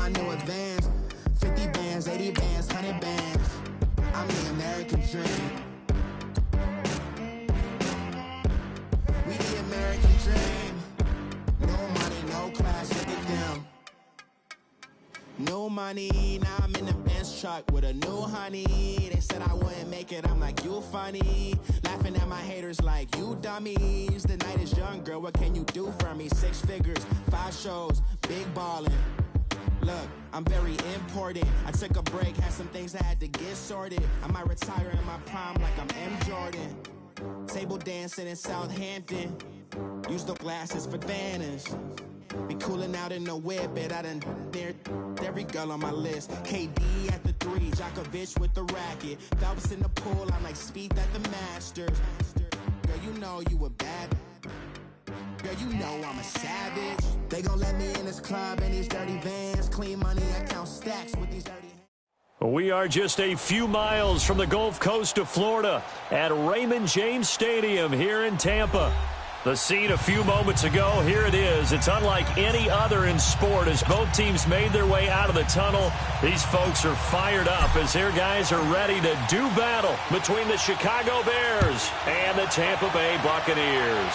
my new advance. 50 bands, 80 bands, 100 bands. I'm the American dream. We the American dream. No money, no class, look at them. No money, now I'm in the Benz truck with a new honey. They said I wouldn't make it, I'm like, you funny. Laughing at my haters like, you dummies. The night is young, girl, what can you do for me? 6 figures, 5 shows, big ballin'. Look, I'm very important. I took a break, had some things I had to get sorted. I might retire in my prime like I'm M. Jordan. Table dancing in Southampton. Use the glasses for Vannas. Be cooling out in the whip, but I done near every girl on my list. KD at the 3, Djokovic with the racket. Phelps in the pool, I'm like Speed at the Masters. Girl, you know you a bad. Girl, you know I'm a savage. They gon' let me in this club in these dirty vans. Clean money, I count stacks with these dirty hands. We are just a few miles from the Gulf Coast of Florida at Raymond James Stadium here in Tampa. The scene a few moments ago, here it is. It's unlike any other in sport as both teams made their way out of the tunnel. These folks are fired up as their guys are ready to do battle between the Chicago Bears and the Tampa Bay Buccaneers.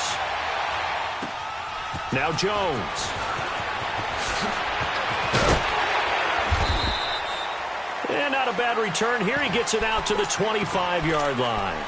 Now Jones. And not a bad return here. He gets it out to the 25-yard line.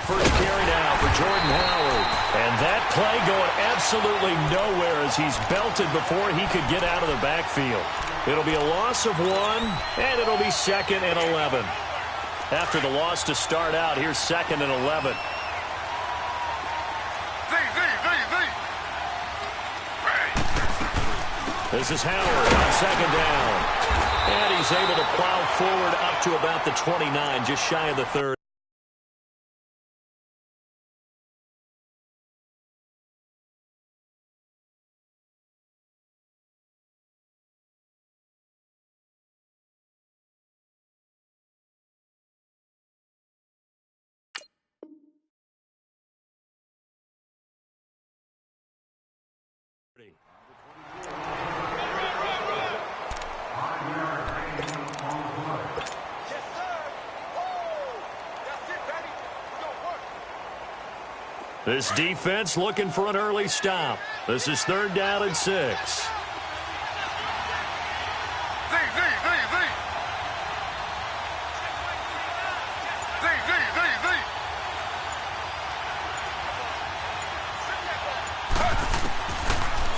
First carry now for Jordan Howard. And that play going absolutely nowhere as he's belted before he could get out of the backfield. It'll be a loss of 1, and it'll be 2nd and 11. After the loss to start out, here's 2nd and 11. This is Howard on 2nd down. And he's able to plow forward up to about the 29, just shy of the 30. This defense looking for an early stop. This is 3rd down and 6.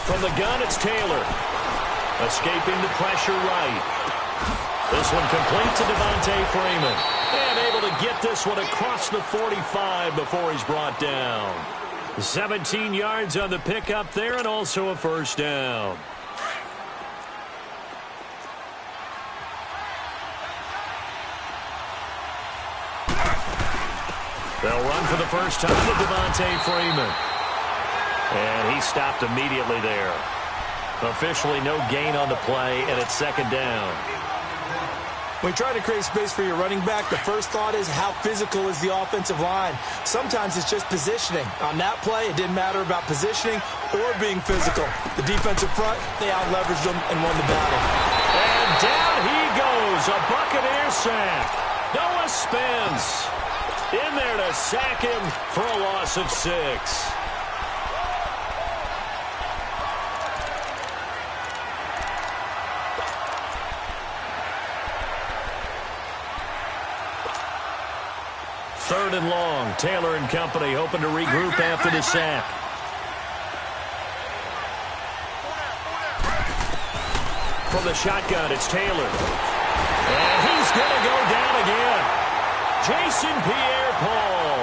From the gun, it's Taylor. Escaping the pressure right. This one complete to Devontae Freeman. And able to get this one across the 45 before he's brought down. 17 yards on the pickup there and also a 1st down. They'll run for the first time with Devontae Freeman. And he stopped immediately there. Officially no gain on the play, and it's 2nd down. When you try to create space for your running back, the first thought is how physical is the offensive line. Sometimes it's just positioning. On that play, it didn't matter about positioning or being physical. The defensive front, they out-leveraged them and won the battle. And down he goes, a Buccaneer sack. Noah Spence in there to sack him for a loss of 6. Third and long. Taylor and company hoping to regroup after the sack. From the shotgun, it's Taylor. And he's going to go down again. Jason Pierre-Paul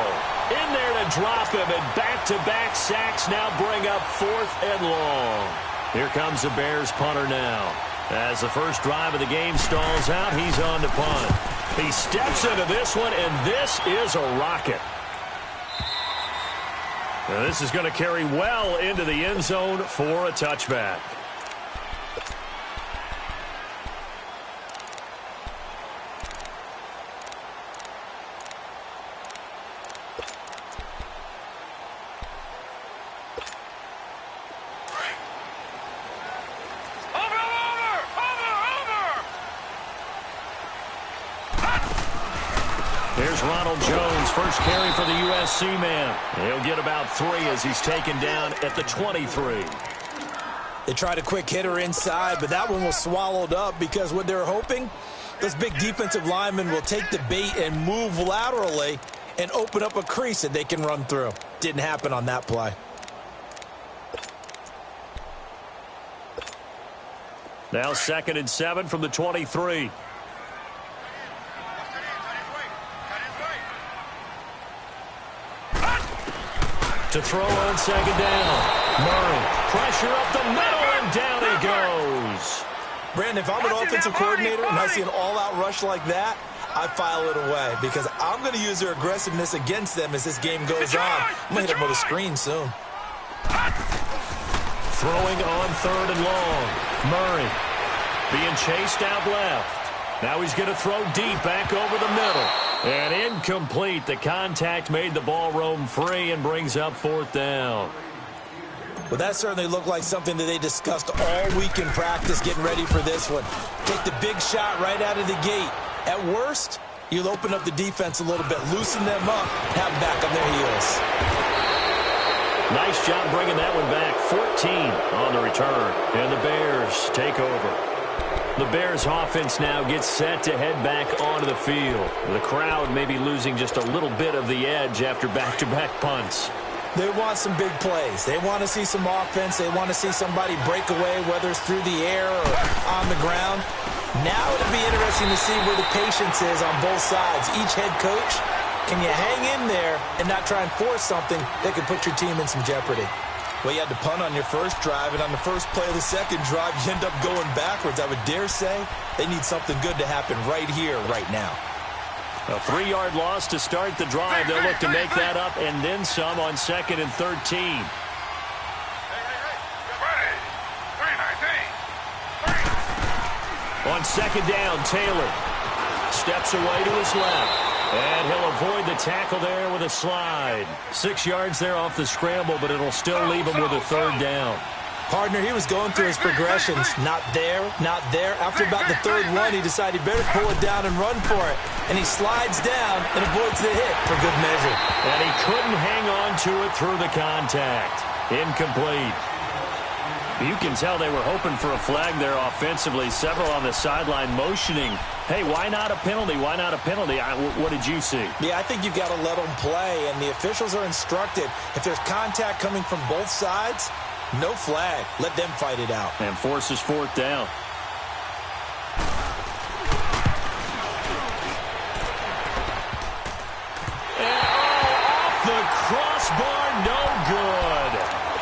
in there to drop him, and back-to-back sacks now bring up 4th and long. Here comes the Bears punter now. As the first drive of the game stalls out, he's on to punt. He steps into this one, and this is a rocket. Now, this is going to carry well into the end zone for a touchback. Here's Ronald Jones, first carry for the USC man. He'll get about 3 as he's taken down at the 23. They tried a quick hitter inside, but that one was swallowed up because what they're hoping, those big defensive linemen will take the bait and move laterally and open up a crease that they can run through. Didn't happen on that play. Now 2nd and 7 from the 23. To throw on 2nd down. Murray, pressure up the middle, and down he goes. Brandon, if I'm an offensive coordinator and I see an all-out rush like that, I file it away because I'm going to use their aggressiveness against them as this game goes on. I'm going to hit them with a screen soon. Throwing on 3rd and long. Murray being chased out left. Now he's going to throw deep back over the middle. And incomplete. The contact made the ball roam free and brings up 4th down. Well, that certainly looked like something that they discussed all week in practice getting ready for this one. Take the big shot right out of the gate. At worst, you'll open up the defense a little bit, loosen them up, have them back on their heels. Nice job bringing that one back. 14 on the return. And the Bears take over. The Bears offense now gets set to head back onto the field. The crowd may be losing just a little bit of the edge after back-to-back punts. They want some big plays. They want to see some offense. They want to see somebody break away, whether it's through the air or on the ground. Now it'll be interesting to see where the patience is on both sides. Each head coach, can you hang in there and not try and force something that could put your team in some jeopardy? Well, you had to punt on your first drive, and on the first play of the second drive, you end up going backwards. I would dare say they need something good to happen right here, right now. A 3-yard loss to start the drive. They'll look to make that up and then some on 2nd and 13. On 2nd down, Taylor steps away to his left. And he'll avoid the tackle there with a slide. 6 yards there off the scramble, but it'll still leave him with a 3rd down. Partner, he was going through his progressions. Not there, not there. After about the 3rd one, he decided he better pull it down and run for it. And he slides down and avoids the hit for good measure. And he couldn't hang on to it through the contact. Incomplete. You can tell they were hoping for a flag there offensively. Several on the sideline motioning. Hey, why not a penalty? Why not a penalty? What did you see? Yeah, I think you've got to let them play, and the officials are instructed. If there's contact coming from both sides, no flag. Let them fight it out. And forces 4th down. And off the crossbar, no good.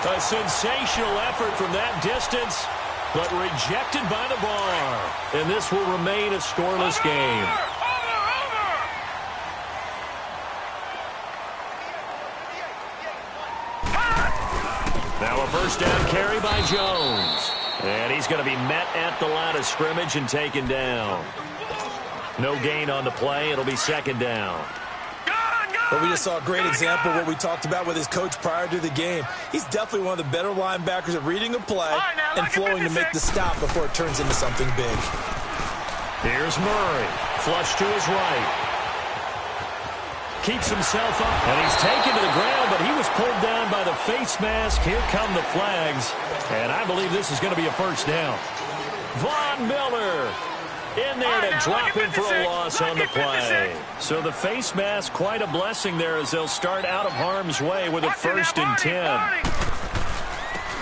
A sensational effort from that distance, but rejected by the bar. And this will remain a scoreless game. Now a first down carry by Jones. And he's going to be met at the line of scrimmage and taken down. No gain on the play. It'll be 2nd down. But we just saw a great example of what we talked about with his coach prior to the game. He's definitely one of the better linebackers at reading a play and flowing to make the stop before it turns into something big. Here's Murray. Flush to his right. Keeps himself up, and he's taken to the ground, but he was pulled down by the face mask. Here come the flags, and I believe this is going to be a first down. Von Miller in there to drop him for a loss on the play. So the face mask, quite a blessing there as they'll start out of harm's way with a 1st and 10.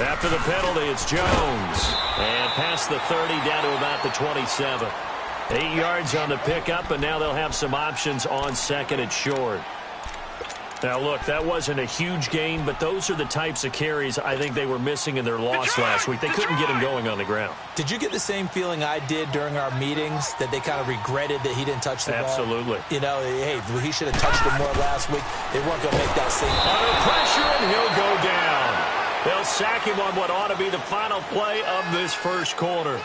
After the penalty, it's Jones. And past the 30 down to about the 27. 8 yards on the pickup, and now they'll have some options on 2nd and short. Now, look, that wasn't a huge gain, but those are the types of carries I think they were missing in their loss last week. They couldn't get him going on the ground. Did you get the same feeling I did during our meetings, that they kind of regretted that he didn't touch the ball? Absolutely. You know, hey, he should have touched it more last week. They weren't going to make that same. Under pressure, and he'll go down. They'll sack him on what ought to be the final play of this first quarter.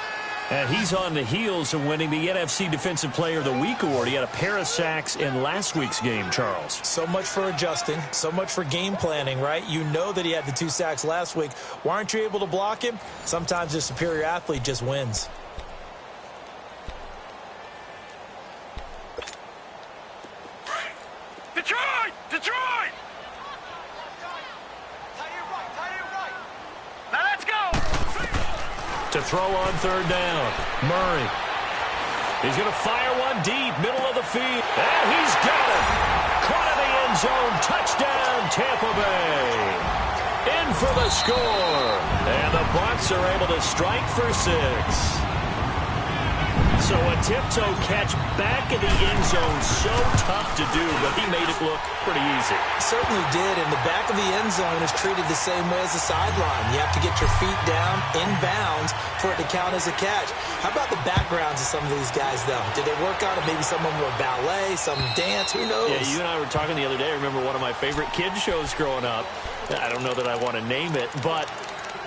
And he's on the heels of winning the NFC Defensive Player of the Week award. He had a pair of sacks in last week's game, Charles. So much for adjusting, so much for game planning, right? You know that he had the 2 sacks last week. Why aren't you able to block him? Sometimes the superior athlete just wins. Detroit! Detroit! Now let's go! To throw on third down, Murray. He's going to fire one deep, middle of the field. And he's got it. Caught in the end zone. Touchdown, Tampa Bay. In for the score. And the Bucs are able to strike for 6. So a tiptoe catch back in the end zone, so tough to do, but he made it look pretty easy. Certainly did, and the back of the end zone is treated the same way as the sideline. You have to get your feet down, in bounds, for it to count as a catch. How about the backgrounds of some of these guys, though? Did they work on it? Maybe some of them were ballet, some dance, who knows? Yeah, you and I were talking the other day. I remember one of my favorite kids shows growing up. I don't know that I want to name it, but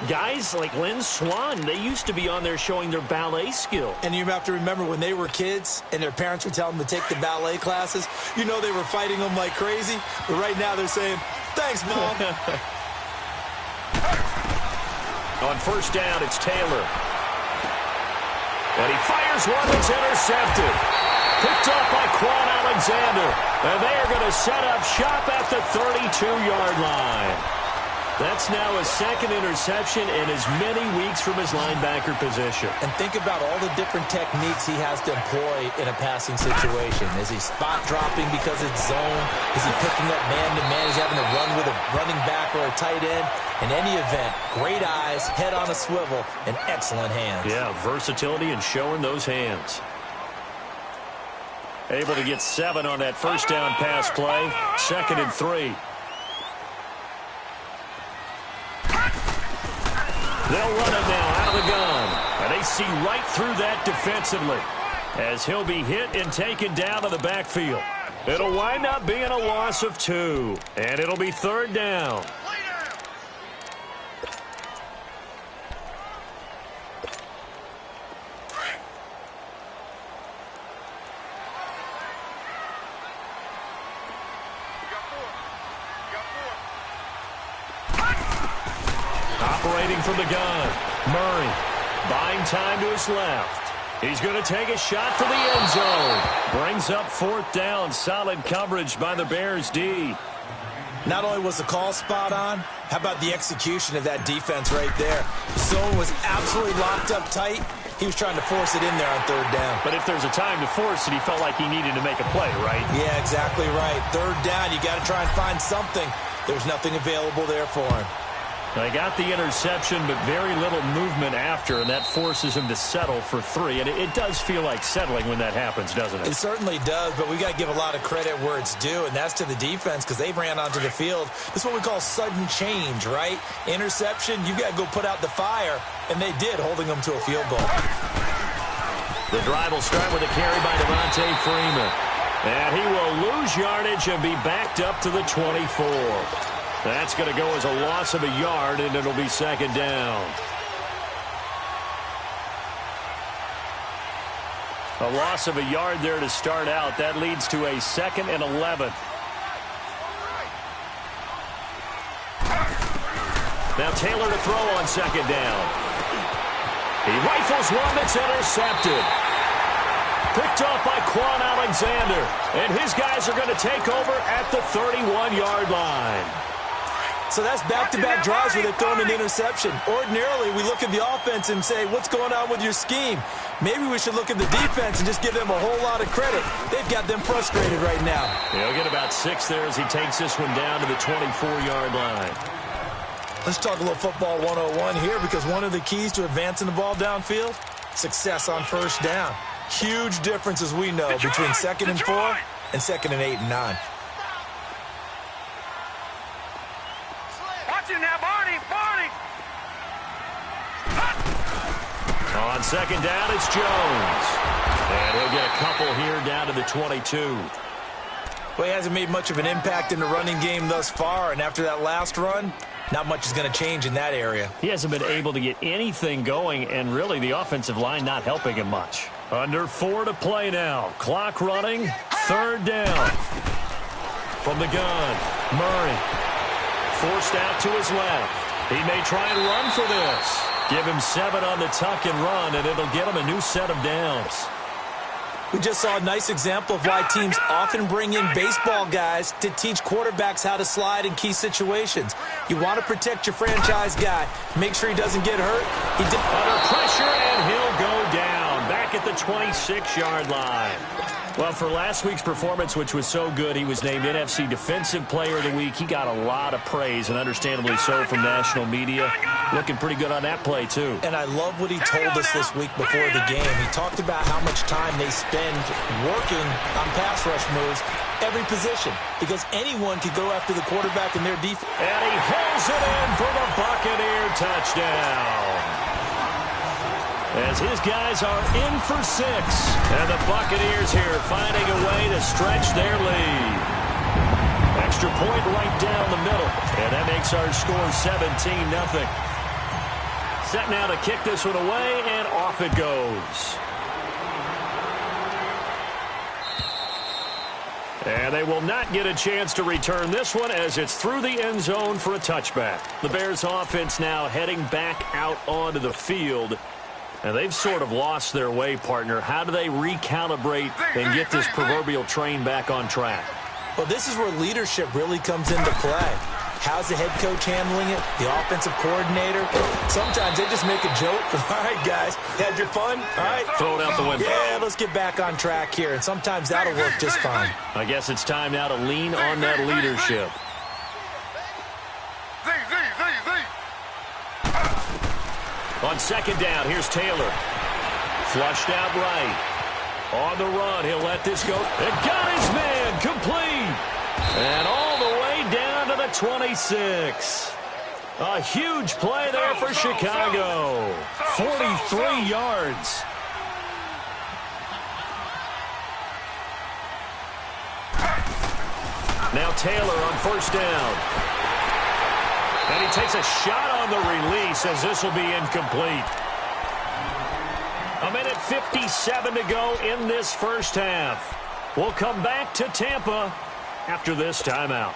guys like Lynn Swan, they used to be on there showing their ballet skill. And you have to remember when they were kids and their parents would tell them to take the ballet classes, you know they were fighting them like crazy. But right now they're saying, thanks, Mom. On first down, it's Taylor. And he fires one that's intercepted. Picked up by Quan Alexander. And they are going to set up shop at the 32-yard line. That's now a second interception in as many weeks from his linebacker position. And think about all the different techniques he has to employ in a passing situation. Is he spot dropping because it's zone? Is he picking up man-to-man? Is he having to run with a running back or a tight end? In any event, great eyes, head on a swivel, and excellent hands. Yeah, versatility and showing those hands. Able to get 7 on that first down pass play. 2nd and 3. They'll run it now out of the gun. And they see right through that defensively as he'll be hit and taken down to the backfield. It'll wind up being a loss of 2. And it'll be 3rd down. Operating from the gun, Murray buying time to his left. He's going to take a shot for the end zone. Brings up 4th down. Solid coverage by the Bears D. Not only was the call spot on, how about the execution of that defense right there? The zone was absolutely locked up tight. He was trying to force it in there on 3rd down. But if there's a time to force it, he felt like he needed to make a play, right? Yeah, exactly right. 3rd down, you got to try and find something. There's nothing available there for him. They got the interception, but very little movement after, and that forces him to settle for 3. And it does feel like settling when that happens, doesn't it? It certainly does, but we got to give a lot of credit where it's due, and that's to the defense because they ran onto the field. This is what we call sudden change, right? Interception, you got to go put out the fire, and they did, holding them to a field goal. The drive will start with a carry by Devontae Freeman. And he will lose yardage and be backed up to the 24. That's going to go as a loss of a yard, and it'll be 2nd down. A loss of a yard there to start out. That leads to a 2nd and 11. Now Taylor to throw on 2nd down. He rifles one that's intercepted. Picked off by Quan Alexander. And his guys are going to take over at the 31-yard line. So that's back-to-back drives where they've thrown an interception. Ordinarily, we look at the offense and say, what's going on with your scheme? Maybe we should look at the defense and just give them a whole lot of credit. They've got them frustrated right now. He'll get about 6 there as he takes this one down to the 24-yard line. Let's talk a little football 101 here because one of the keys to advancing the ball downfield, success on first down. Huge difference, as we know, between 2nd and 4 and 2nd and 8 and 9. On second down, it's Jones. And he'll get a couple here down to the 22. Well, he hasn't made much of an impact in the running game thus far, and after that last run, not much is going to change in that area. He hasn't been able to get anything going, and really the offensive line not helping him much. Under 4 to play now. Clock running. Third down. From the gun, Murray. Forced out to his left. He may try and run for this. Give him 7 on the tuck and run, and it'll get him a new set of downs. We just saw a nice example of why teams often bring in baseball guys to teach quarterbacks how to slide in key situations. You want to protect your franchise guy. Make sure he doesn't get hurt. Under pressure, and he'll go down. Back at the 26-yard line. Well, for last week's performance, which was so good, he was named NFC Defensive Player of the Week. He got a lot of praise, and understandably so, from national media. Looking pretty good on that play, too. And I love what he told us this week before the game. He talked about how much time they spend working on pass rush moves, every position, because anyone could go after the quarterback in their defense. And he holds it in for the Buccaneer touchdown. As his guys are in for 6. And the Buccaneers here finding a way to stretch their lead. Extra point right down the middle. And that makes our score 17-0. Set now to kick this one away, and off it goes. And they will not get a chance to return this one as it's through the end zone for a touchback. The Bears offense now heading back out onto the field. And they've sort of lost their way, partner. How do they recalibrate and get this proverbial train back on track? Well, this is where leadership really comes into play. How's the head coach handling it? The offensive coordinator? Sometimes they just make a joke. All right, guys, had your fun? All right. Throw it out the window. Yeah, let's get back on track here. And sometimes that'll work just fine. I guess it's time now to lean on that leadership. On second down, here's Taylor. Flushed out right. On the run, he'll let this go. And got his man, complete. And all the way down to the 26. A huge play there for Chicago. 43 yards. Now Taylor on first down. And he takes a shot on the release as this will be incomplete. 1:57 to go in this first half. We'll come back to Tampa after this timeout.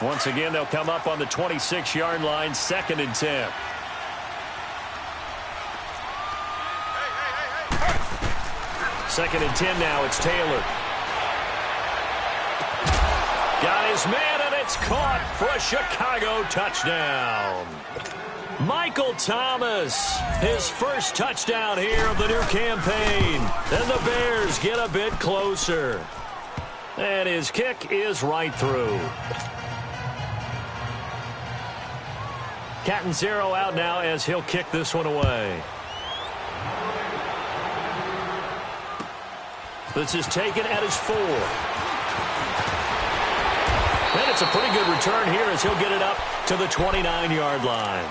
Once again, they'll come up on the 26-yard line, 2nd and 10. Second and 10 now, it's Taylor. Got his man, and it's caught for a Chicago touchdown. Michael Thomas, his first touchdown here of the new campaign. And the Bears get a bit closer. And his kick is right through. Catanzaro out now as he'll kick this one away. This is taken at his 4. And it's a pretty good return here as he'll get it up to the 29-yard line.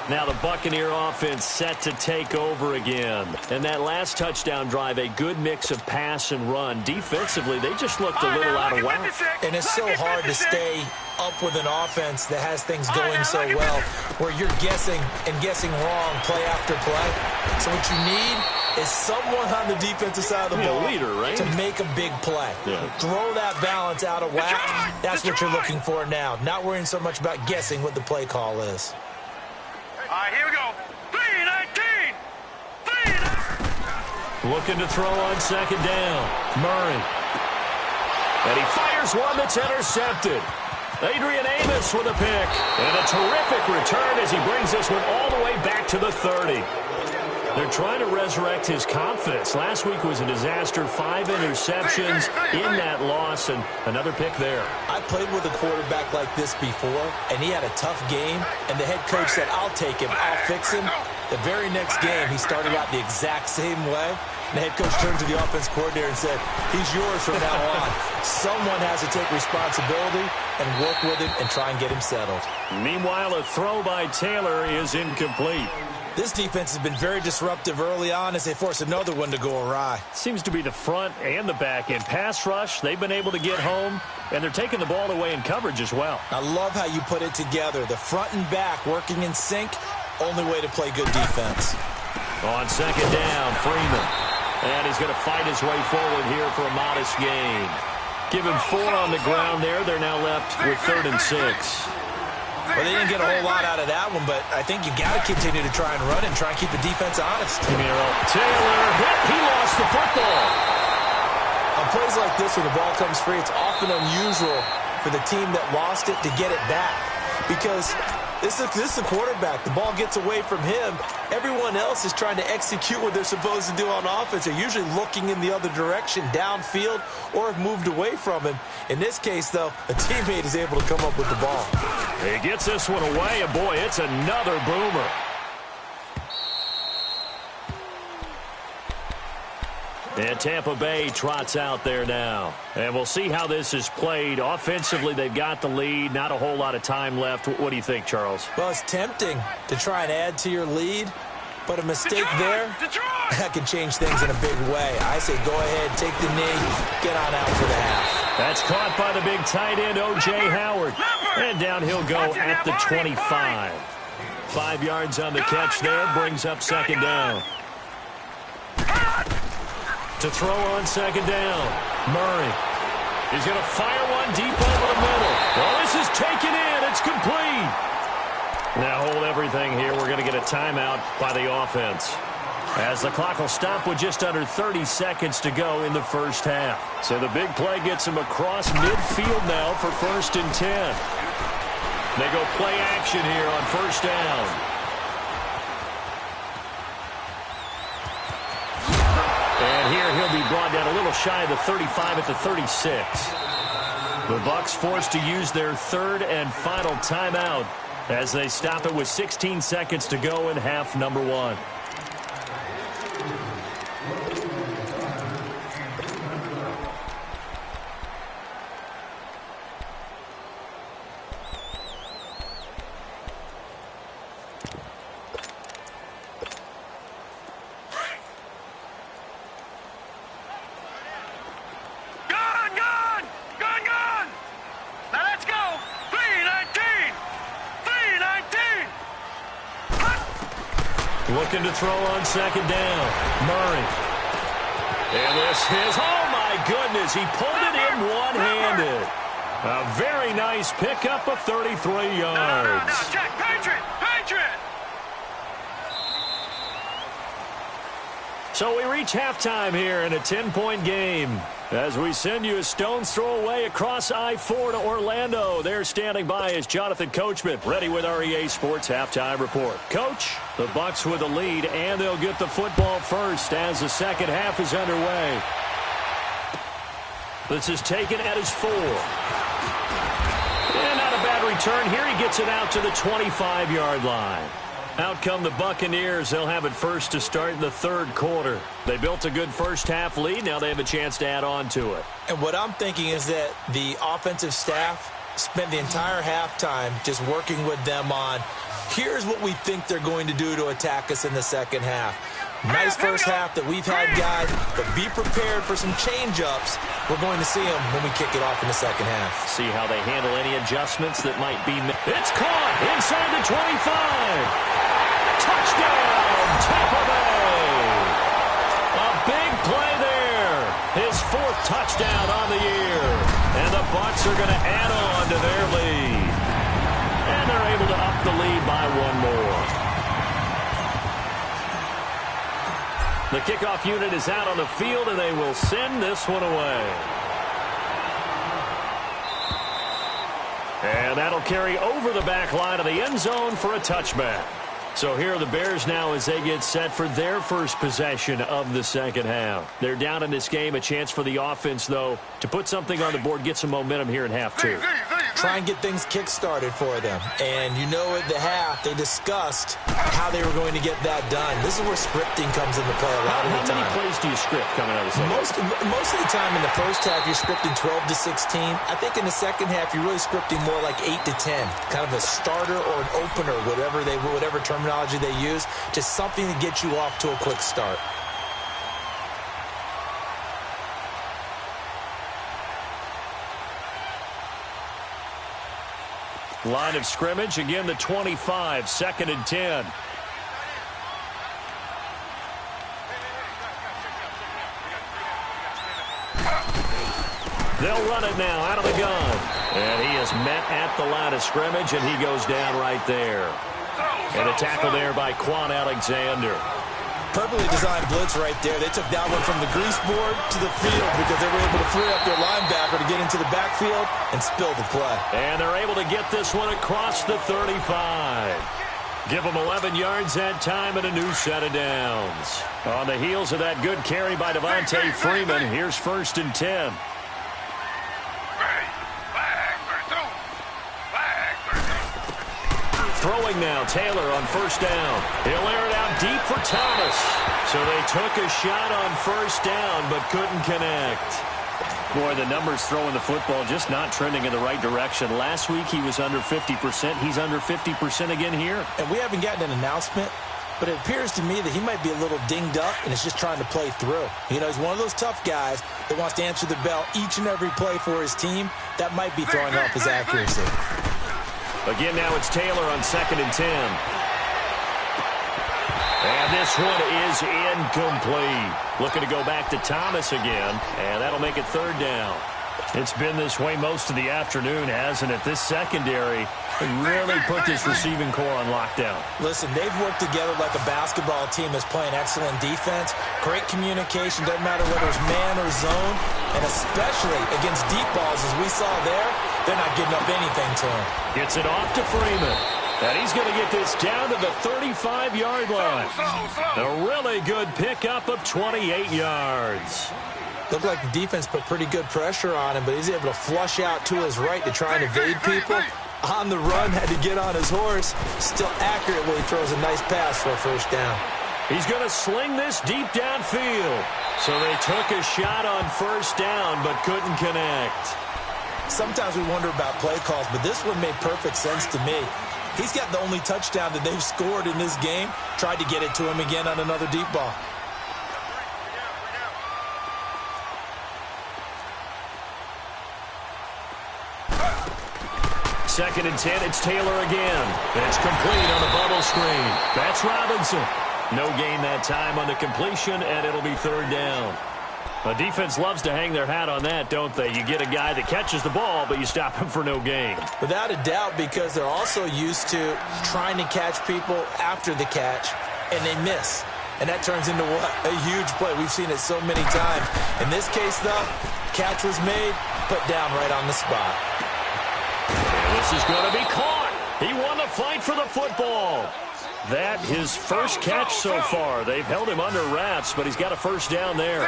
Now the Buccaneer offense set to take over again. And that last touchdown drive, a good mix of pass and run. Defensively, they just looked a little out of whack. And it's so hard to stay up with an offense that has things going so well, where you're guessing and guessing wrong play after play. So what you need is someone on the defensive side of the ball leader, right? to make a big play. Yeah. Throw that balance out of whack. That's what you're looking for now. Not worrying so much about guessing what the play call is. All right, here we go. 3-19. Looking to throw on second down. Murray. And he fires one that's intercepted. Adrian Amos with a pick. And a terrific return as he brings this one all the way back to the 30. They're trying to resurrect his confidence. Last week was a disaster. 5 interceptions in that loss, and another pick there. I played with a quarterback like this before, and he had a tough game, and the head coach said, I'll take him, I'll fix him. The very next game, he started out the exact same way. The head coach turned to the offense coordinator and said, he's yours from now on. Someone has to take responsibility and work with him and try and get him settled. Meanwhile, a throw by Taylor is incomplete. This defense has been very disruptive early on as they force another one to go awry. Seems to be the front and the back end. Pass rush, they've been able to get home, and they're taking the ball away in coverage as well. I love how you put it together. The front and back working in sync, only way to play good defense. On second down, Freeman. And he's going to fight his way forward here for a modest gain. Give him 4 on the ground there. They're now left with 3rd and 6. Well, they didn't get a whole lot out of that one, but I think you got to continue to try and run and try and keep the defense honest. Taylor hit. He lost the football. On plays like this where the ball comes free, it's often unusual for the team that lost it to get it back because this is the quarterback. The ball gets away from him. Everyone else is trying to execute what they're supposed to do on offense. They're usually looking in the other direction, downfield, or have moved away from him. In this case, though, a teammate is able to come up with the ball. He gets this one away, and boy, it's another boomer. And Tampa Bay trots out there now. And we'll see how this is played. Offensively, they've got the lead. Not a whole lot of time left. What do you think, Charles? Well, it's tempting to try and add to your lead, but a mistake there, that can change things in a big way. I say go ahead, take the knee, get on out for the half. That's caught by the big tight end, O.J. Howard. And down he'll go at the 25. 5 yards on the catch there, brings up second down. To throw on second down, Murray. He's going to fire one deep over the middle. Well, this is taken in. It's complete. Now hold everything here. We're going to get a timeout by the offense, as the clock will stop with just under 30 seconds to go in the first half. So the big play gets him across midfield now for 1st and 10. They go play action here on 1st down. And here he'll be brought down a little shy of the 35 at the 36. The Bucs forced to use their 3rd and final timeout as they stop it with 16 seconds to go in half number 1. Looking to throw on second down. Murray. And this is, oh my goodness, he pulled it in one-handed. A very nice pickup of 33 yards. No, Jack, Patriot! So we reach halftime here in a 10-point game as we send you a stone's throw away across I-4 to Orlando. There standing by is Jonathan Coachman, ready with our EA Sports Halftime Report. Coach, the Bucs with the lead, and they'll get the football first as the second half is underway. This is taken at his 4. And not a bad return here. He gets it out to the 25-yard line. Out come the Buccaneers. They'll have it first to start in the 3rd quarter. They built a good first half lead. Now they have a chance to add on to it. And what I'm thinking is that the offensive staff spent the entire halftime just working with them on, here's what we think they're going to do to attack us in the second half. Nice first half that we've had, guys, but be prepared for some change-ups. We're going to see them when we kick it off in the second half. See how they handle any adjustments that might be made. It's caught inside the 25. Touchdown, Tampa Bay. A big play there. His 4th touchdown on the year. And the Bucs are going to add on to their lead. And they're able to up the lead by 1 more. The kickoff unit is out on the field, and they will send this one away. And that'll carry over the back line of the end zone for a touchback. So here are the Bears now as they get set for their first possession of the second half. They're down in this game. A chance for the offense, though, to put something on the board, get some momentum here in half 2. try and get things kick-started for them. And you know at the half, they discussed how they were going to get that done. This is where scripting comes into play a lot of the time. How many plays do you script coming out of the second? Most of the time in the first half, you're scripting 12 to 16. I think in the second half, you're really scripting more like 8 to 10. Kind of a starter or an opener, whatever terminology they use. Just something to get you off to a quick start. Line of scrimmage, again the 25, 2nd and 10. They'll run it now out of the gun. And he is met at the line of scrimmage, and he goes down right there. And a tackle there by Quan Alexander. Perfectly designed blitz right there. They took that one from the grease board to the field because they were able to free up their linebacker to get into the backfield and spill the play. And they're able to get this one across the 35. Give them 11 yards that time and a new set of downs. On the heels of that good carry by Devontae Freeman, here's 1st and 10. Throwing now, Taylor on 1st down. He'll air it out deep for Thomas. So they took a shot on 1st down, but couldn't connect. Boy, the numbers throwing the football just not trending in the right direction. Last week he was under 50%. He's under 50% again here. And we haven't gotten an announcement, but it appears to me that he might be a little dinged up and is just trying to play through. You know, he's one of those tough guys that wants to answer the bell each and every play for his team. That might be throwing off his accuracy. Again, now it's Taylor on 2nd and 10. And this one is incomplete. Looking to go back to Thomas again, and that'll make it 3rd down. It's been this way most of the afternoon, hasn't it? This secondary really put this receiving core on lockdown. Listen, they've worked together like a basketball team that's playing excellent defense. Great communication, doesn't matter whether it's man or zone. And especially against deep balls, as we saw there, they're not giving up anything to him. Gets it off to Freeman. And he's going to get this down to the 35-yard line. A really good pickup of 28 yards. Looked like the defense put pretty good pressure on him, but he's able to flush out to his right to try and evade people. On the run, had to get on his horse. Still accurately throws a nice pass for a 1st down. He's going to sling this deep downfield. So they took a shot on 1st down, but couldn't connect. Sometimes we wonder about play calls, but this one made perfect sense to me. He's got the only touchdown that they've scored in this game. Tried to get it to him again on another deep ball. Second and 10, it's Taylor again. It's complete on the bubble screen. That's Robinson. No gain that time on the completion, and it'll be 3rd down. The defense loves to hang their hat on that, don't they? You get a guy that catches the ball, but you stop him for no gain. Without a doubt, because they're also used to trying to catch people after the catch, and they miss. And that turns into what? A huge play. We've seen it so many times. In this case, though, catch was made, put down right on the spot. And this is going to be caught. He won the fight for the football. That his first catch so far. They've held him under wraps, but he's got a 1st down there.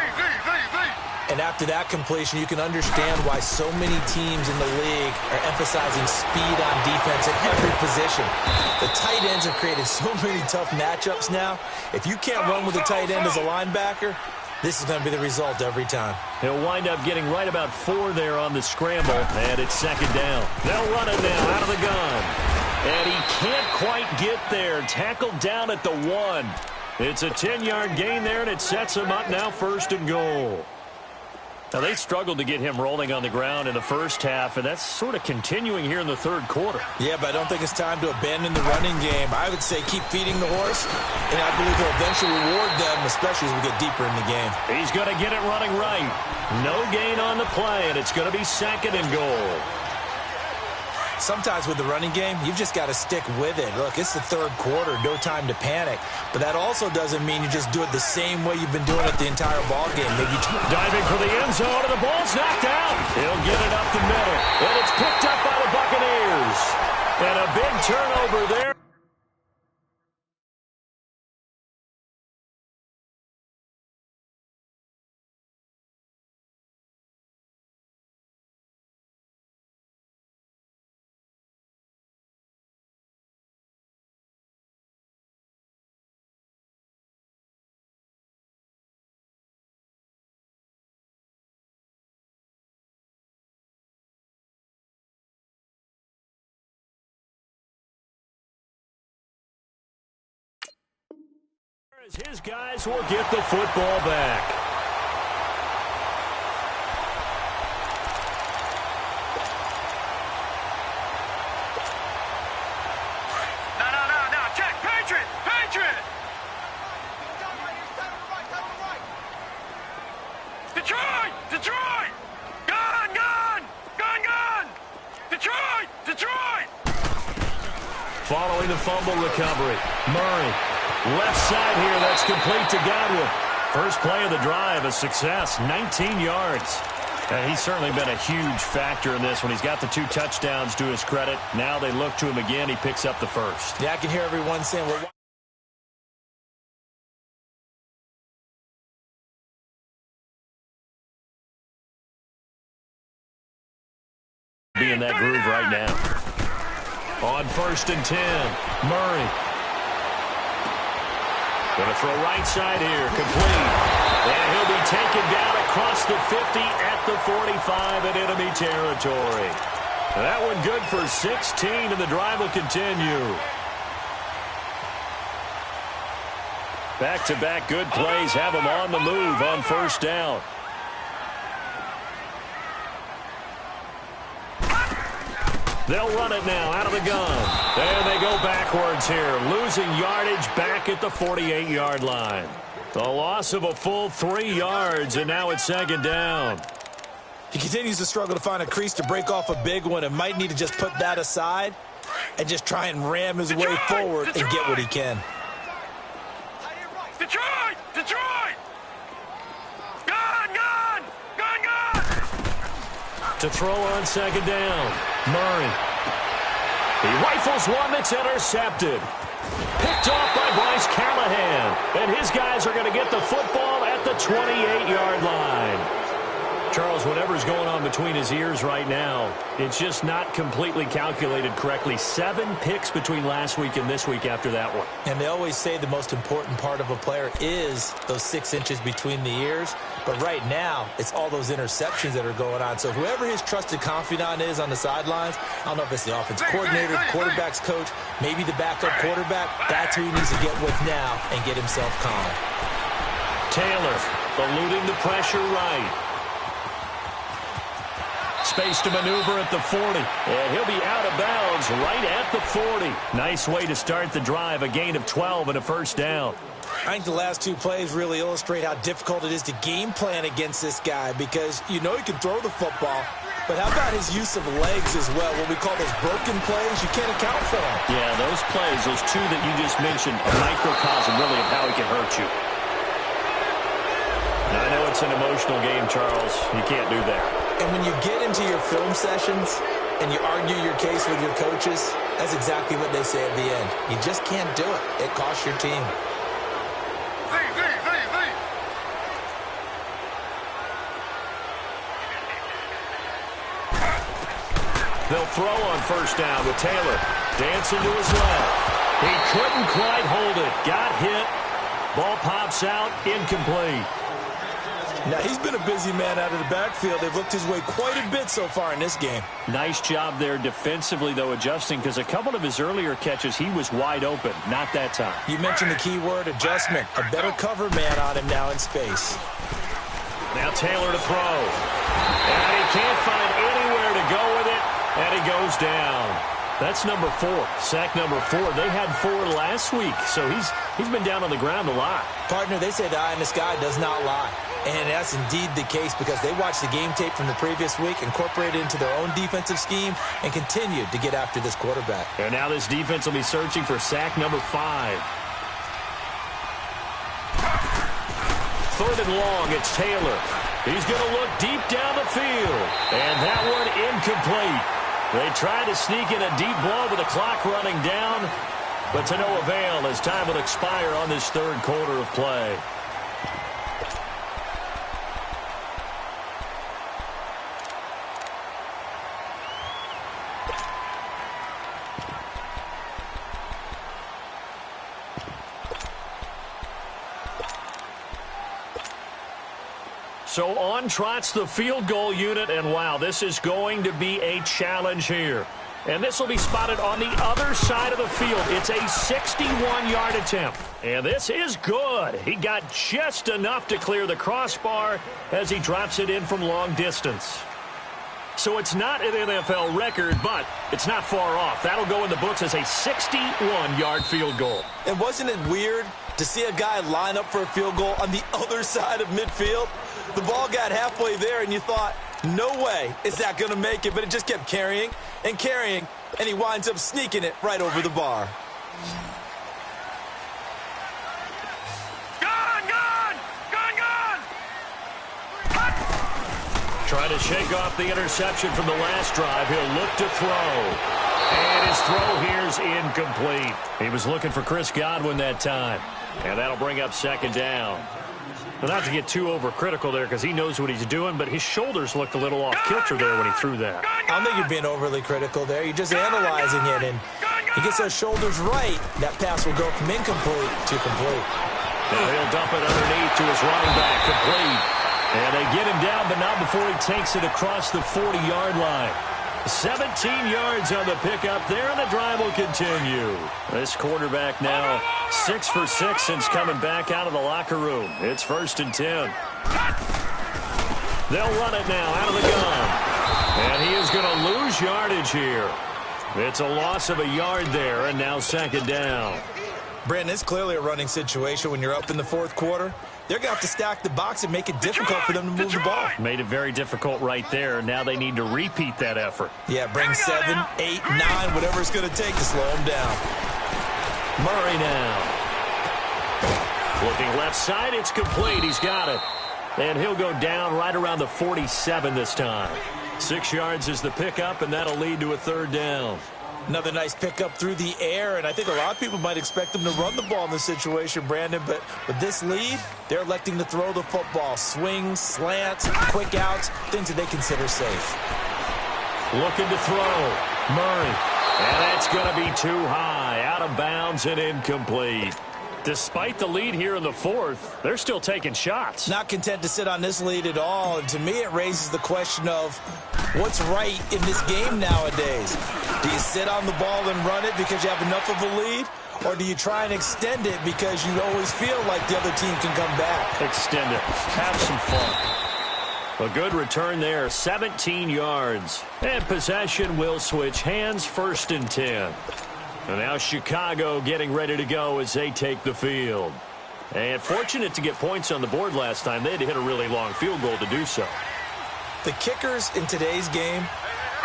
And after that completion, you can understand why so many teams in the league are emphasizing speed on defense at every position. The tight ends have created so many tough matchups now. If you can't run with a tight end as a linebacker, this is going to be the result every time. He'll wind up getting right about 4 there on the scramble, and it's 2nd down. They'll run it now out of the gun. And he can't quite get there. Tackled down at the 1. It's a 10-yard gain there, and it sets him up now 1st and goal. Now, they struggled to get him rolling on the ground in the first half, and that's sort of continuing here in the 3rd quarter. Yeah, but I don't think it's time to abandon the running game. I would say keep feeding the horse, and I believe he'll eventually reward them, especially as we get deeper in the game. He's going to get it running right. No gain on the play, and it's going to be 2nd and goal. Sometimes with the running game, you've just got to stick with it. Look, it's the 3rd quarter, no time to panic. But that also doesn't mean you just do it the same way you've been doing it the entire ball game. Maybe diving for the end zone, and the ball's knocked out. He'll get it up the middle, and it's picked up by the Buccaneers. And a big turnover there. His guys will get the football back. No. Check. Patriot. Detroit. Gun. Detroit. Following the fumble recovery, Murray. Left side here, that's complete to Godwin. First play of the drive, a success, 19 yards. He's certainly been a huge factor in this one. He's got the 2 touchdowns to his credit. Now they look to him again. He picks up the first. Yeah, I can hear everyone saying, well, be in that groove right now. On 1st and 10, Murray. Going to throw right side here, complete. And he'll be taken down across the 50 at the 45 in enemy territory. That one good for 16, and the drive will continue. Back-to-back good plays have him on the move on 1st down. They'll run it now out of the gun. And they go backwards here, losing yardage back at the 48-yard line. The loss of a full 3 yards, and now it's 2nd down. He continues to struggle to find a crease to break off a big one and might need to just put that aside and just try and ram his way forward and get what he can. Detroit! Gun! To throw on 2nd down, Murray. He rifles one that's intercepted. Picked off by Bryce Callahan. And his guys are going to get the football at the 28-yard line. Charles, whatever's going on between his ears right now, it's just not completely calculated correctly. 7 picks between last week and this week after that one. And they always say the most important part of a player is those 6 inches between the ears. But right now, it's all those interceptions that are going on. So whoever his trusted confidant is on the sidelines, I don't know if it's the offensive coordinator, the quarterback's coach, maybe the backup quarterback, that's who he needs to get with now and get himself calm. Taylor eluding the pressure right. Space to maneuver at the 40. And he'll be out of bounds right at the 40. Nice way to start the drive. A gain of 12 and a 1st down. I think the last 2 plays really illustrate how difficult it is to game plan against this guy because you know he can throw the football, but how about his use of legs as well? What we call those broken plays, you can't account for them. Yeah, those plays, those 2 that you just mentioned, a microcosm really of how he can hurt you. Now, I know it's an emotional game, Charles. You can't do that. And when you get into your film sessions and you argue your case with your coaches, that's exactly what they say at the end. You just can't do it. It costs your team. They'll throw on 1st down with Taylor. Dancing to his left. He couldn't quite hold it. Got hit. Ball pops out. Incomplete. Now, he's been a busy man out of the backfield. They've looked his way quite a bit so far in this game. Nice job there defensively, though, adjusting, because a couple of his earlier catches, he was wide open. Not that time. You mentioned the key word, adjustment. A better cover man on him now in space. Now Taylor to throw. And he can't find anywhere to go with it, and he goes down. That's number 4, sack number 4. They had 4 last week, so he's been down on the ground a lot. Partner, they say the eye in the sky does not lie. And that's indeed the case because they watched the game tape from the previous week, incorporated it into their own defensive scheme, and continued to get after this quarterback. And now this defense will be searching for sack number 5. 3rd and long, it's Taylor. He's going to look deep down the field. And that one incomplete. They tried to sneak in a deep ball with the clock running down, but to no avail as time will expire on this 3rd quarter of play. So on trots the field goal unit, and wow, this is going to be a challenge here. And this will be spotted on the other side of the field. It's a 61-yard attempt. And this is good. He got just enough to clear the crossbar as he drops it in from long distance. So it's not an NFL record, but it's not far off. That'll go in the books as a 61-yard field goal. And wasn't it weird to see a guy line up for a field goal on the other side of midfield? The ball got halfway there, and you thought, no way is that going to make it, but it just kept carrying and carrying, and he winds up sneaking it right over the bar. Trying to shake off the interception from the last drive. He'll look to throw. And his throw here's incomplete. He was looking for Chris Godwin that time. And that'll bring up second down. Well, not to get too overcritical there because he knows what he's doing, but his shoulders looked a little off kilter there when he threw that. I don't think you're being overly critical there. You're just analyzing it, and he gets those shoulders right. That pass will go from incomplete to complete. Now he'll dump it underneath to his running back, complete. And they get him down, but not before he takes it across the 40-yard line. 17 yards on the pickup there, and the drive will continue. This quarterback now 6 for 6 since coming back out of the locker room. It's 1st and 10. They'll run it now out of the gun. And he is going to lose yardage here. It's a loss of a yard there, and now 2nd down. Brandon, it's clearly a running situation when you're up in the 4th quarter. They're going to have to stack the box and make it difficult for them to move the ball. Made it very difficult right there. Now they need to repeat that effort. Yeah, bring 7, 8, 9, whatever it's going to take to slow them down. Murray now. Looking left side, it's complete. He's got it. And he'll go down right around the 47 this time. 6 yards is the pickup, and that'll lead to a 3rd down. Another nice pickup through the air, and I think a lot of people might expect them to run the ball in this situation, Brandon, but with this lead, they're electing to throw the football. Swings, slants, quick outs, things that they consider safe. Looking to throw. Murray. And that's going to be too high. Out of bounds and incomplete. Despite the lead here in the 4th, they're still taking shots. Not content to sit on this lead at all, and to me it raises the question of what's right in this game nowadays. Do you sit on the ball and run it because you have enough of a lead? Or do you try and extend it because you always feel like the other team can come back? Extend it. Have some fun. A good return there, 17 yards. And possession will switch hands, 1st and 10. And now Chicago getting ready to go as they take the field. And fortunate to get points on the board last time. They had to hit a really long field goal to do so. The kickers in today's game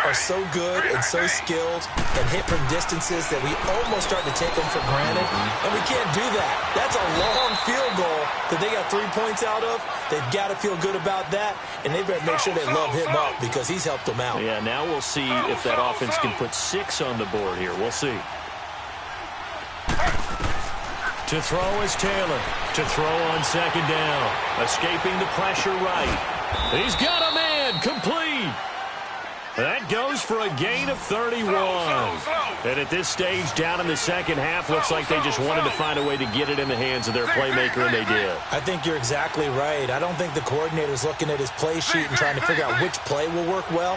are so good and so skilled and hit from distances that we almost start to take them for granted. And we can't do that. That's a long field goal that they got 3 points out of. They've got to feel good about that, and they better make sure they love him up because he's helped them out. Yeah, now we'll see if that offense can put 6 on the board here. We'll see. To throw is Taylor. To throw on 2nd down. Escaping the pressure right. He's got a man. Complete. That goes for a gain of 31. And at this stage, down in the 2nd half, looks like they just wanted to find a way to get it in the hands of their playmaker, and they did. I think you're exactly right. I don't think the coordinator's looking at his play sheet and trying to figure out which play will work well.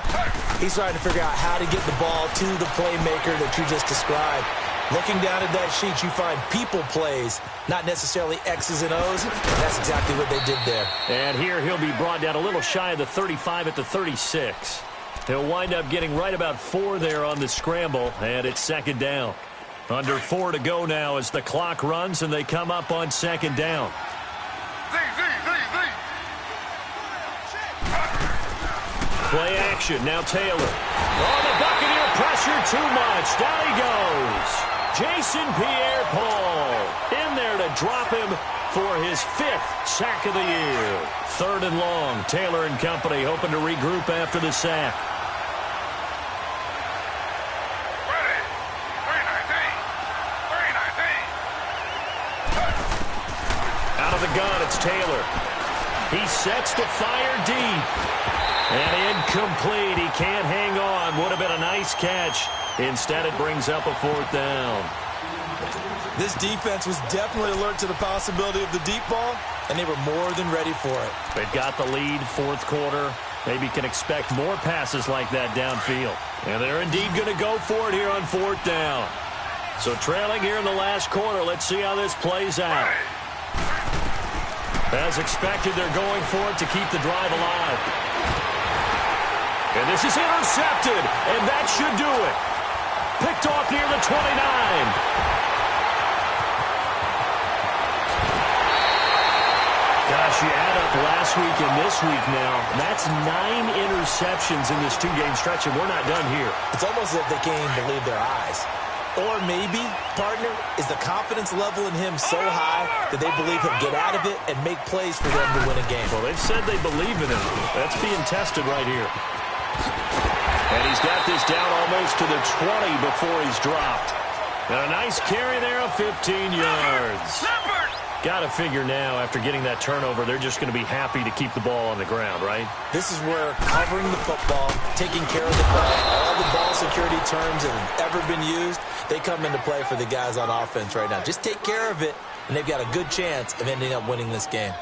He's trying to figure out how to get the ball to the playmaker that you just described. Looking down at that sheet, you find people plays, not necessarily X's and O's. That's exactly what they did there. And here he'll be brought down a little shy of the 35 at the 36. He'll wind up getting right about 4 there on the scramble, and it's 2nd down. Under 4 to go now as the clock runs, and they come up on 2nd down. Play action, now Taylor. Oh, the Buccaneer pressure too much. Down he goes. Jason Pierre-Paul in there to drop him for his 5th sack of the year. 3rd and long. Taylor and company hoping to regroup after the sack. Out of the gun, it's Taylor. He sets to fire deep. And incomplete. He can't hang on. Would have been a nice catch. Instead, it brings up a 4th down. This defense was definitely alert to the possibility of the deep ball, and they were more than ready for it. They've got the lead, 4th quarter. maybe can expect more passes like that downfield. And they're indeed going to go for it here on 4th down. So trailing here in the last quarter, let's see how this plays out. As expected, they're going for it to keep the drive alive. And this is intercepted, and that should do it. Picked off near the 29. Gosh, you add up last week and this week now. That's 9 interceptions in this 2-game stretch, and we're not done here. It's almost as if they can't even believe their eyes. Or maybe, partner, is the confidence level in him so high that they believe he'll get out of it and make plays for them to win a game. Well, they've said they believe in him. That's being tested right here. And he's got this down almost to the 20 before he's dropped. And a nice carry there of 15 yards. Got to figure now, after getting that turnover, they're just going to be happy to keep the ball on the ground, right? This is where covering the football, taking care of the ball, all the ball security terms that have ever been used, they come into play for the guys on offense right now. Just take care of it, and they've got a good chance of ending up winning this game.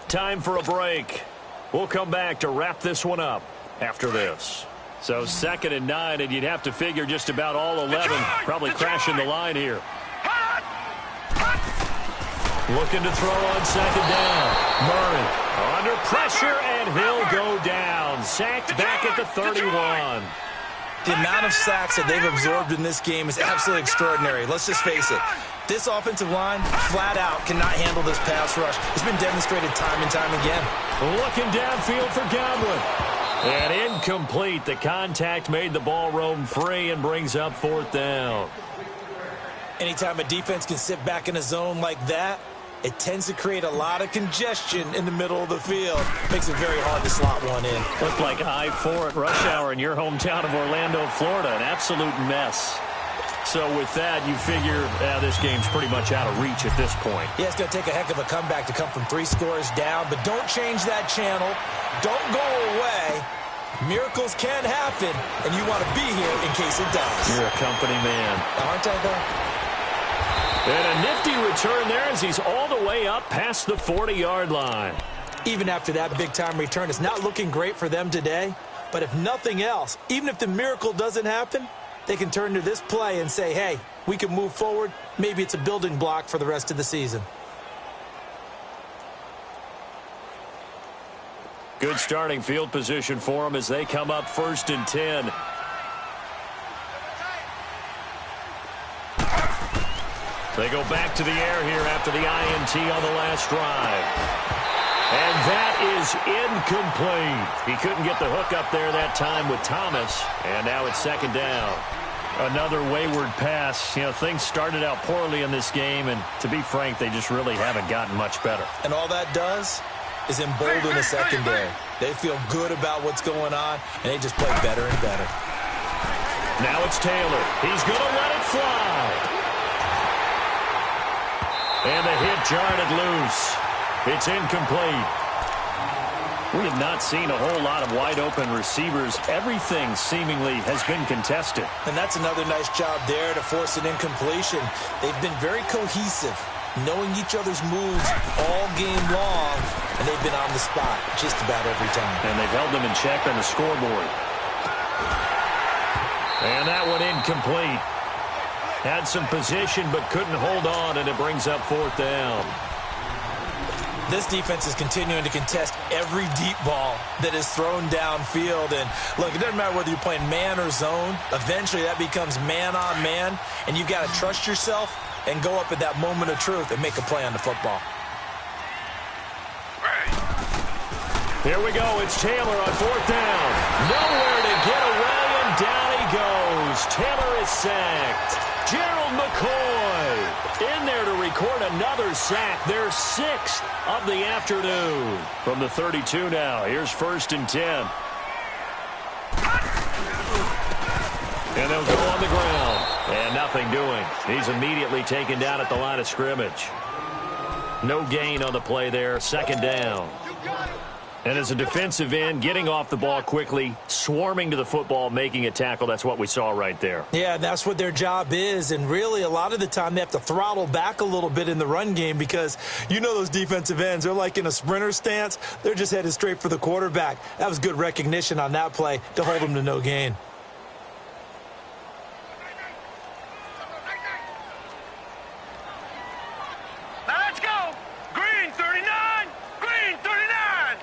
Time for a break. We'll come back to wrap this one up after this. So 2nd and 9, and you'd have to figure just about all 11 probably crashing the line here. Looking to throw on 2nd down. Murray under pressure, and he'll go down. Sacked back at the 31. The amount of sacks that they've absorbed in this game is absolutely extraordinary. Let's just face it. This offensive line, flat out, cannot handle this pass rush. It's been demonstrated time and time again. Looking downfield for Godwin. And incomplete. The contact made the ball roam free and brings up 4th down. Anytime a defense can sit back in a zone like that, it tends to create a lot of congestion in the middle of the field. Makes it very hard to slot one in. Looked like I-4 at rush hour in your hometown of Orlando, Florida. An absolute mess. So with that, you figure this game's pretty much out of reach at this point. Yeah, it's going to take a heck of a comeback to come from 3 scores down, but don't change that channel. Don't go away. Miracles can happen, and you want to be here in case it does. You're a company man. Aren't I, though? And a nifty return there as he's all the way up past the 40-yard line. Even after that big-time return, it's not looking great for them today. But if nothing else, even if the miracle doesn't happen, they can turn to this play and say, hey, we can move forward. Maybe it's a building block for the rest of the season. Good starting field position for them as they come up 1st and 10. They go back to the air here after the INT on the last drive. And that is incomplete. He couldn't get the hook up there that time with Thomas. And now it's 2nd down. Another wayward pass. You know, things started out poorly in this game, and to be frank, they just really haven't gotten much better. And all that does is embolden the secondary. They feel good about what's going on, and they just play better and better. Now it's Taylor. He's going to let it fly. And the hit jarred it loose. It's incomplete. We have not seen a whole lot of wide-open receivers. Everything seemingly has been contested. And that's another nice job there to force an incompletion. They've been very cohesive, knowing each other's moves all game long, and they've been on the spot just about every time. And they've held them in check on the scoreboard. And that one incomplete. Had some position but couldn't hold on, and it brings up 4th down. This defense is continuing to contest every deep ball that is thrown downfield. And, look, it doesn't matter whether you're playing man or zone. Eventually that becomes man-on-man, and you've got to trust yourself and go up at that moment of truth and make a play on the football. Here we go. It's Taylor on 4th down. Nowhere to get away, and down he goes. Taylor is sacked. Gerald McCoy in there to record another sack. Their 6th of the afternoon. From the 32 now. Here's 1st and 10. And they'll go on the ground. And nothing doing. He's immediately taken down at the line of scrimmage. No gain on the play there. 2nd down. And as a defensive end, getting off the ball quickly, swarming to the football, making a tackle, that's what we saw right there. Yeah, that's what their job is. And really, a lot of the time, they have to throttle back a little bit in the run game because you know those defensive ends, they're like in a sprinter stance. They're just headed straight for the quarterback. That was good recognition on that play to hold them to no gain. Now let's go. Green 39. Green 39.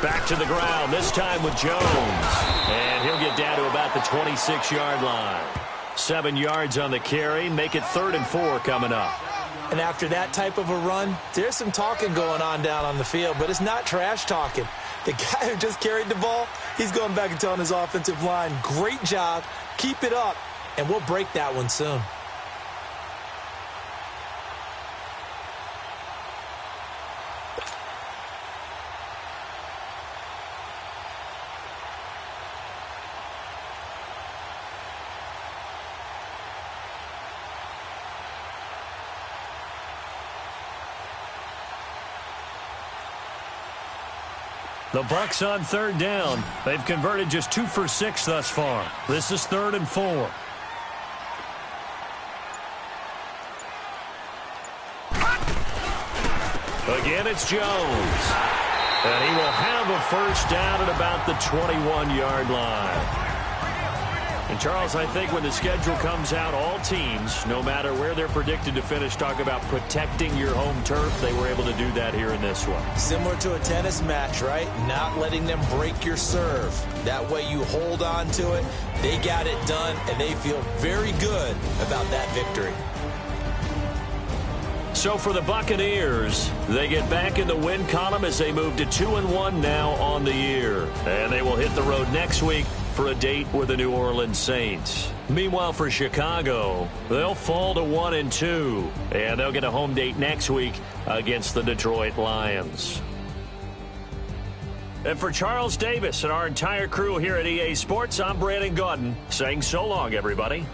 Back to the ground, this time with Jones. And he'll get down to about the 26-yard line. 7 yards on the carry, make it 3rd and 4 coming up. And after that type of a run, there's some talking going on down on the field, but it's not trash talking. The guy who just carried the ball, he's going back and telling his offensive line, great job, keep it up, and we'll break that one soon. The Bucs on 3rd down. They've converted just 2 for 6 thus far. This is 3rd and 4. Again, it's Jones. And he will have a first down at about the 21-yard line. And, Charles, I think when the schedule comes out, all teams, no matter where they're predicted to finish, talk about protecting your home turf. They were able to do that here in this one. Similar to a tennis match, right? Not letting them break your serve. That way you hold on to it. They got it done, and they feel very good about that victory. So for the Buccaneers, they get back in the win column as they move to 2-1 now on the year. And they will hit the road next week for a date with the New Orleans Saints. Meanwhile, for Chicago, they'll fall to 1-2, and they'll get a home date next week against the Detroit Lions. And for Charles Davis and our entire crew here at EA Sports, I'm Brandon Gaudin saying so long, everybody.